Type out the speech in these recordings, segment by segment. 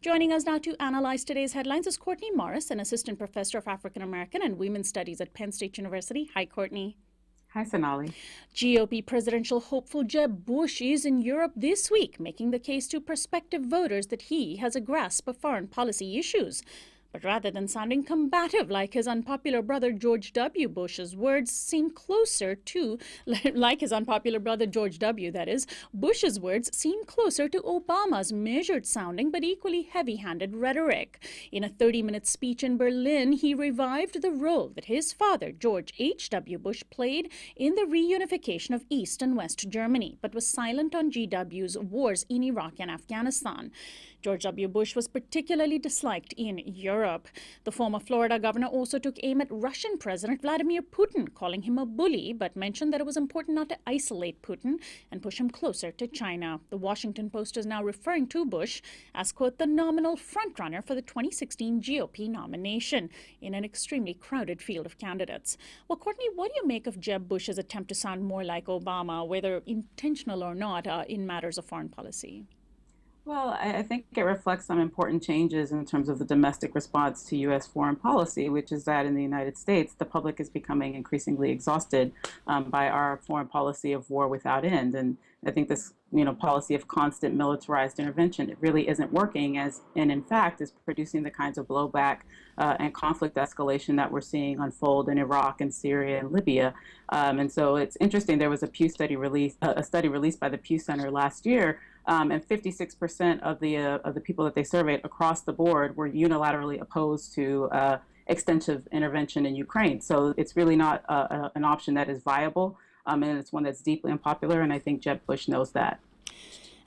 Joining us now to analyze today's headlines is Courtney Morris, an assistant professor of African American and Women's Studies at Penn State University. Hi, Courtney. Hi, Sonali. GOP presidential hopeful Jeb Bush is in Europe this week, making the case to prospective voters that he has a grasp of foreign policy issues. But rather than sounding combative like his unpopular brother George W. Bush's words seem closer to, like his unpopular brother George W., that is, Bush's words seem closer to Obama's measured sounding but equally heavy-handed rhetoric. In a 30-minute speech in Berlin, he revived the role that his father, George H.W. Bush, played in the reunification of East and West Germany, but was silent on GW's wars in Iraq and Afghanistan. George W. Bush was particularly disliked in Europe. The former Florida governor also took aim at Russian President Vladimir Putin, calling him a bully, but mentioned that it was important not to isolate Putin and push him closer to China. The Washington Post is now referring to Bush as, quote, the nominal frontrunner for the 2016 GOP nomination in an extremely crowded field of candidates. Well, Courtney, what do you make of Jeb Bush's attempt to sound more like Obama, whether intentional or not, in matters of foreign policy? Well, I think it reflects some important changes in terms of the domestic response to U.S. foreign policy, which is that in the United States, the public is becoming increasingly exhausted by our foreign policy of war without end. And I think this, policy of constant militarized intervention, it really isn't working and in fact is producing the kinds of blowback and conflict escalation that we're seeing unfold in Iraq and Syria and Libya. And so it's interesting. There was a study released by the Pew Center last year. And 56% of the people that they surveyed across the board were unilaterally opposed to extensive intervention in Ukraine. So it's really not an option that is viable, and it's one that's deeply unpopular. And I think Jeb Bush knows that.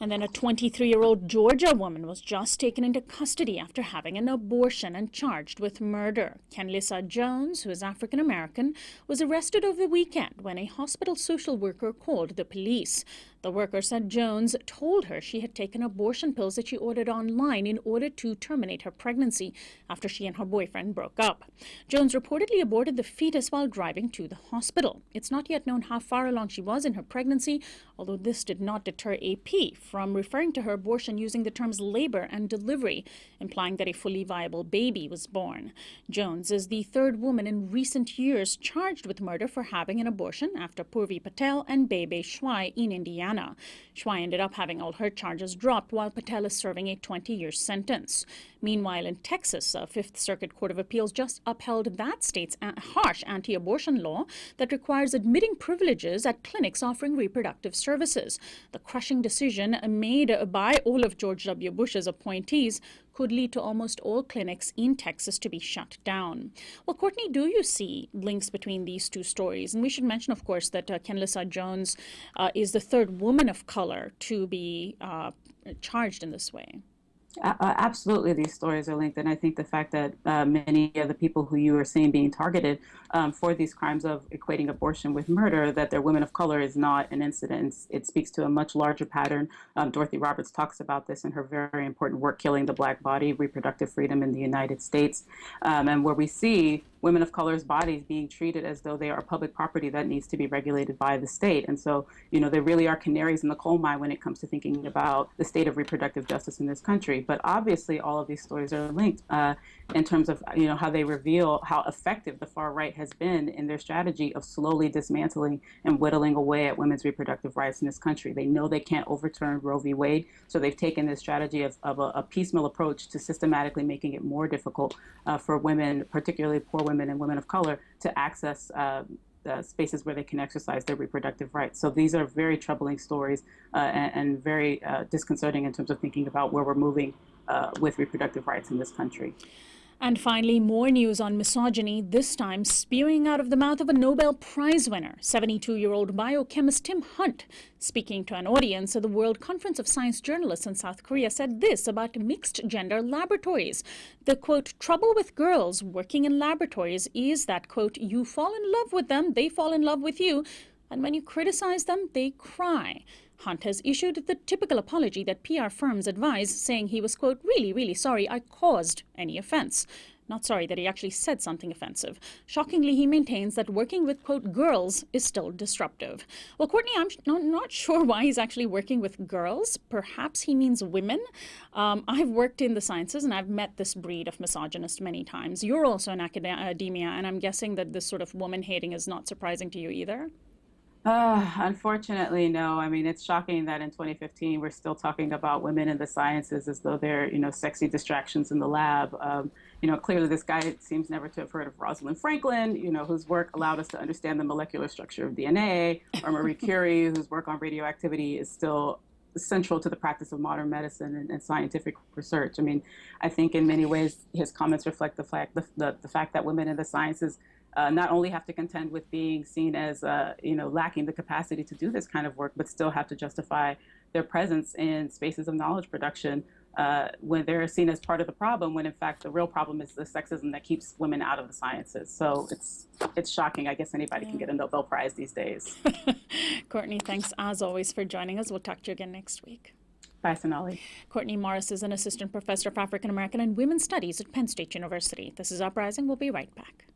And then a 23-year-old Georgia woman was just taken into custody after having an abortion and charged with murder. Kenisa Jones, who is African American, was arrested over the weekend when a hospital social worker called the police. The worker said Jones told her she had taken abortion pills that she ordered online in order to terminate her pregnancy after she and her boyfriend broke up. Jones reportedly aborted the fetus while driving to the hospital. It's not yet known how far along she was in her pregnancy, although this did not deter AP from referring to her abortion using the terms labor and delivery, implying that a fully viable baby was born. Jones is the third woman in recent years charged with murder for having an abortion after Purvi Patel and Bebe Shwai in Indiana. Shwai ended up having all her charges dropped while Patel is serving a 20-year sentence. Meanwhile, in Texas, a Fifth Circuit Court of Appeals just upheld that state's harsh anti-abortion law that requires admitting privileges at clinics offering reproductive services. The crushing decision made by all of George W. Bush's appointees could lead to almost all clinics in Texas to be shut down. Well, Courtney, do you see links between these two stories? And we should mention, of course, that Kenisa Jones is the third woman of color to be charged in this way. Absolutely, these stories are linked, and I think the fact that many of the people who you are seeing being targeted for these crimes of equating abortion with murder, that they're women of color, is not an incident. It speaks to a much larger pattern. Dorothy Roberts talks about this in her very important work, Killing the Black Body, Reproductive Freedom in the United States, and where we see women of color's bodies being treated as though they are public property that needs to be regulated by the state. And so, they really are canaries in the coal mine when it comes to thinking about the state of reproductive justice in this country. But obviously, all of these stories are linked in terms of, how they reveal how effective the far right has been in their strategy of slowly dismantling and whittling away at women's reproductive rights in this country. They know they can't overturn Roe v. Wade, so they've taken this strategy of a piecemeal approach to systematically making it more difficult for women, particularly poor women and women of color, to access spaces where they can exercise their reproductive rights. So these are very troubling stories and very disconcerting in terms of thinking about where we're moving with reproductive rights in this country. And finally, more news on misogyny, this time spewing out of the mouth of a Nobel Prize winner. 72-year-old biochemist Tim Hunt, speaking to an audience at the World Conference of Science Journalists in South Korea, said this about mixed-gender laboratories. The, quote, trouble with girls working in laboratories is that, quote, you fall in love with them, they fall in love with you, and when you criticize them, they cry. Hunt has issued the typical apology that PR firms advise, saying he was, quote, really, really sorry I caused any offense. not sorry that he actually said something offensive. Shockingly, he maintains that working with, quote, girls is still disruptive. Well, Courtney, I'm not sure why he's actually working with girls. Perhaps he means women. I've worked in the sciences and I've met this breed of misogynist many times. You're also in academia, and I'm guessing that this sort of woman hating is not surprising to you either. Unfortunately, no. I mean, it's shocking that in 2015 we're still talking about women in the sciences as though they're, sexy distractions in the lab. Clearly this guy seems never to have heard of Rosalind Franklin, whose work allowed us to understand the molecular structure of DNA, or Marie Curie, whose work on radioactivity is still central to the practice of modern medicine and scientific research. I mean, I think in many ways his comments reflect the fact that women in the sciences not only have to contend with being seen as, lacking the capacity to do this kind of work, but still have to justify their presence in spaces of knowledge production when they're seen as part of the problem, when in fact the real problem is the sexism that keeps women out of the sciences. So it's shocking. I guess anybody can get a Nobel Prize these days. Courtney, thanks as always for joining us. We'll talk to you again next week. Bye, Sonali. Courtney Morris is an assistant professor of African American and Women's Studies at Penn State University. This is Uprising. We'll be right back.